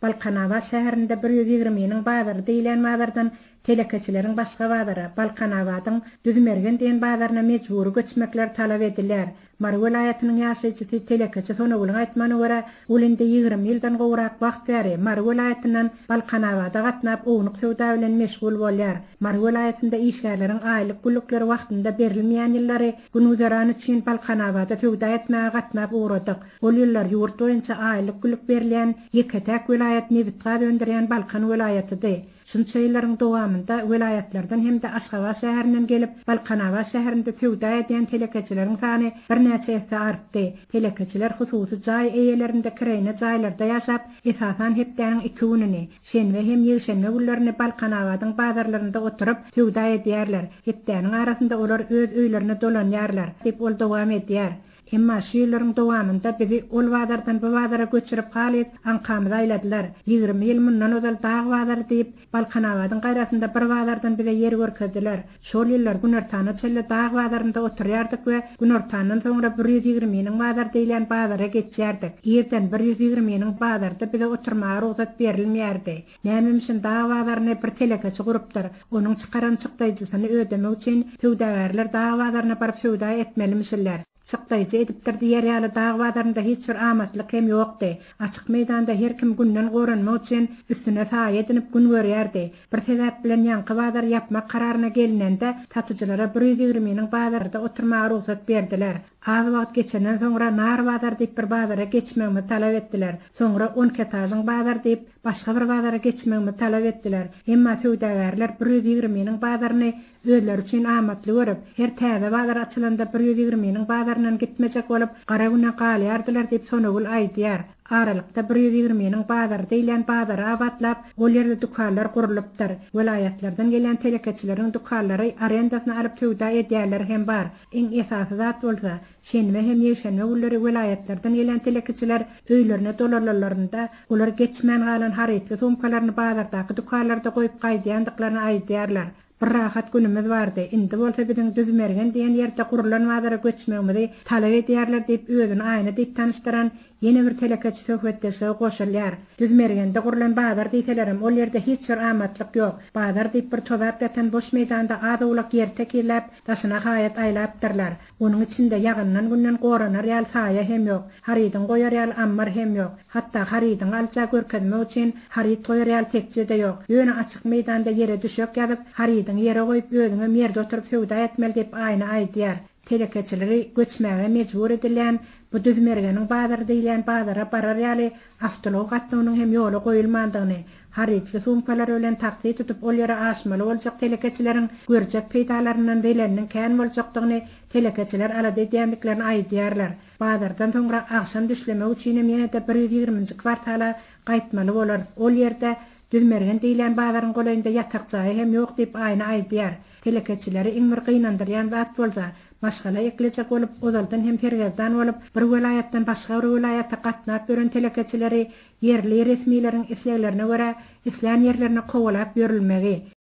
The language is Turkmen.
Balkanava şäherinde 120 bazar diýilen bazardan telekeçilerin başga bazara Balkanavadyň düzmergen diýen bazarına mejburi göçmekler talap edilýär. Mar welaýatynyň ýaşaýjysy telekeçi Sonogul'un aýtmanyna görä, ulinde 20 ýyldan gowrak wagt bäri Mar welaýatynyň Balkanawada gatnap ownuq sowda bilen meşgul bolýar. Mar welaýatynda işgärleriň aýlyk gülükleri wagtynda berilmeýän ýyllary günüderan üçin Balkanawada sowda etmäge gatnap uğradyk. Ol ýyllar ýurt boýunça aýlyk gülük berilýän ýeketäk welaýat Nevitga döndürýän Balkan welaýatydy. Şunça ýyllaryň dowamynda welaýatlardan hem de Aşgabat şäherinden gelip Balkanava şäherinde sowda edýän telekeçileriň sany birnäçe ýa artdy. Telekeçiler hususy jaý eýelerinde kirene jaýlarda ýaşap, esasan hepdäniň 2 gününi, şenwe hem ýeşenme günlerini Balkanawadyň bazarlarynda oturup sowda edýärler. Hepdäniň arasynda olar öz öýlerine dolanýarlar, diýip ol dowam edýär. Emma şu ýyllaryň dowamynda bizi ol bazardan bu bazara göçürip galyp ankamyza aýladylar. 20 ýyl mundan özel dağ bazar diýip Balkanawadyň gaýratynda bir bazardan bize ýer görkezdiler. Şol ýyllar günortany çelle dağ bazarynda oturýardyk we günortanyň soňra 120-niň bazar diýilen bazara geçýärdik. Ýerden 120-niň bazarda bize oturmagy ruhsat berilmeýärdi. Näme üçin dağ bazaryny bir telekeçi gurupdyr. Onuň çykaran çykdaýjysyny ödemek üçin sowdagarlar dağ bazaryna baryp sowda etmelimişler. Çykdaýjy edipdir diýer ýaly dağ bazarynda hiç bir amatlyk hem ýokdy. Açyk meýdanda her kim günden goranmak üçin üstüne saý edinip gün görýärdi. Bir sebäp bilen ýanky bazar ýapmak kararyna gelinende satyjylara 120-niň bazarda oturmagy ruhsat berdiler. Az wagt geçenden soňra nar bazar diýip bir bazara geçmegimi talap etdiler. Soňra 10 ketazyň bazar diýip başga bir bazara geçmegimi talap etdiler. Emma sowdagarlar 120-niň bazaryny özleri üçin amatly görüp, her täze bazar açylanda 120-niň bazaryndan gitmejek bolup, gara güne galýardylar diýip Sonogul aýdýar. Aralykda 120-niň bazar diýilen bazara abatlap, ol ýerde dukanlar gurulypdyr. Welaýatlardan gelen telekeçileriň dukanlary arendasyna alyp sowda edýärler hem bar. Eň esasy zat bolsa, şenwe hem ýeşenme günleri welaýatlardan gelen telekeçiler öýlerine dolarlarynda olar geçmän galan harytly sumkalaryny bazardaky dukanlarda goýup gaýdýandyklaryny aýdýarlar. Bir rahat günümüz vardı. Indi bolsa biziň düzmergen diýen ýerde gurulan bazara göçmegimizi talap edýärler diýip özüni aýna diýip tanıştyran ýene bir telekeçi söhbetdeşe goşulýar. Düzmergende gurulan bazar diýselerim, ol ýerde hiç bir amatlyk ýok. Bazar diýip bir tozap datan boş meýdanda azawlak ýer tekilläp, daşyna haýat aýlapdyrlar. Onuň içinde ýagyndan günden goranar ýaly saýa hem ýok. Harydyň goýar ýaly ammar hem ýok. Hatda harydyň alça görkezmek üçin haryt goýar ýaly tekje de ýok. Ýöne açyk meýdanda ýere düşök ýazyp, harydyň ýere goýup özüňe merde oturup sowda etmeli diýip aýna aýdýar. Telekeçileri göçmäge mejbur edilýän bu düzmergeniň bazar diýilen bazara barar ýaly awtolog gatnagynyň hem ýoly goýulmandygyny, harytly sumkalar bilen takdy tutup ol ýere aşmaly boljak telekeçileriň görjek peýdalaryndan diýileniniň kän boljakdygyny telekeçiler alady edýändiklerini aýdýarlar. Bazardan soňra akşam düşlemek üçin ýene de 120-nji kwartala gaýtmaly bolar. Ol ýerde düzmergen diýilen bazaryň goýunda ýatak jaý hem ýok diýip aýna aýdýar. Telekeçileri iň bir gynandyrýan zat bolsa, maşgala ekleçek bolup, ozaldan hem tergezdan bolup, bir welaýatdan başga bir welaýatda gatnap gören telekeçileri ýerli resmiýetiň isleýlerine görä isleýän ýerlerine gowlap ýörilmegi